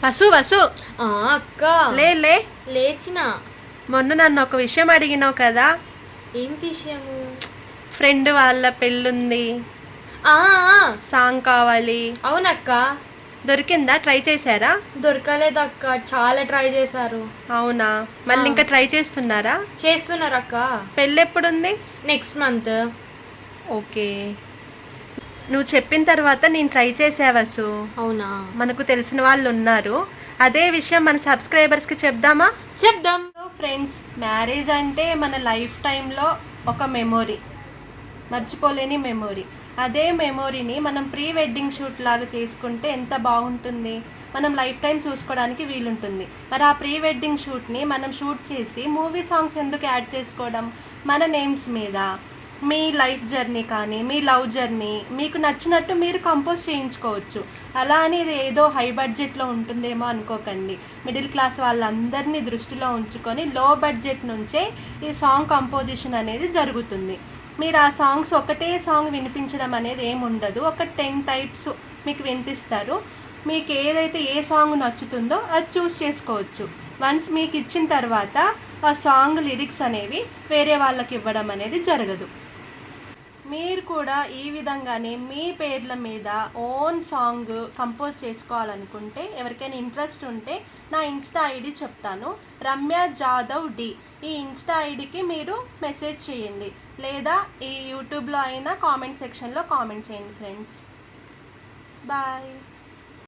వసు వసు అక్క లే లే లేచిన. మొన్న నన్ను ఒక విషయం అడిగినావు కదా. ఏం విషయము? ఫ్రెండ్ వాళ్ళ పెళ్ళుంది, ఆ సాంగ్ కావాలి. అవునక్క. దొరికిందా? ట్రై చేశారా? దొరకలేదక్క, చాలా ట్రై చేశారు. అవునా? మళ్ళీ ఇంకా ట్రై చేస్తున్నారా? చేస్తున్నారు అక్క. పెళ్ళి ఎప్పుడుంది? Next month. ఓకే, నువ్వు చెప్పిన తర్వాత నేను ట్రై చేసావసు. అవునా? మనకు తెలిసిన వాళ్ళు ఉన్నారు. అదే విషయం మన సబ్స్క్రైబర్స్కి చెప్దామా? చెప్దాం. ఫ్రెండ్స్, మ్యారేజ్ అంటే మన లైఫ్ టైంలో ఒక మెమొరీ, మర్చిపోలేని మెమొరీ. అదే మెమొరీని మనం ప్రీ వెడ్డింగ్ షూట్ లాగా చేసుకుంటే ఎంత బాగుంటుంది. మనం లైఫ్ టైం చూసుకోవడానికి వీలుంటుంది. మరి ఆ ప్రీ వెడ్డింగ్ షూట్ని మనం షూట్ చేసి మూవీ సాంగ్స్ ఎందుకు యాడ్ చేసుకోవడం? మన నేమ్స్ మీద మీ లైఫ్ జర్నీ కానీ మీ లవ్ జర్నీ మీకు నచ్చినట్టు మీరు కంపోజ్ చేయించుకోవచ్చు. అలా అని ఇది ఏదో హై బడ్జెట్లో ఉంటుందేమో అనుకోకండి. మిడిల్ క్లాస్ వాళ్ళందరినీ దృష్టిలో ఉంచుకొని లో బడ్జెట్ నుంచే ఈ సాంగ్ కంపోజిషన్ అనేది జరుగుతుంది. మీరు ఆ సాంగ్స్ ఒకటే సాంగ్ వినిపించడం అనేది ఏమి ఉండదు. ఒక 10 టైప్స్ మీకు వినిపిస్తారు. మీకు ఏదైతే ఏ సాంగ్ నచ్చుతుందో అది చూస్ చేసుకోవచ్చు. వన్స్ మీకు ఇచ్చిన తర్వాత ఆ సాంగ్ లిరిక్స్ అనేవి వేరే వాళ్ళకి ఇవ్వడం అనేది జరగదు. మీరు కూడా ఈ విధంగానే మీ పేర్ల మీద ఓన్ సాంగ్ కంపోజ్ చేసుకోవాలనుకుంటే, ఎవరికైనా ఇంట్రెస్ట్ ఉంటే నా ఇన్స్టా ఐడి చెప్తాను, రమ్య జాదవ్ డి. ఈ ఇన్స్టా ఐడికి మీరు మెసేజ్ చేయండి, లేదా ఈ యూట్యూబ్లో అయినా కామెంట్ సెక్షన్లో కామెంట్ చేయండి ఫ్రెండ్స్. బాయ్.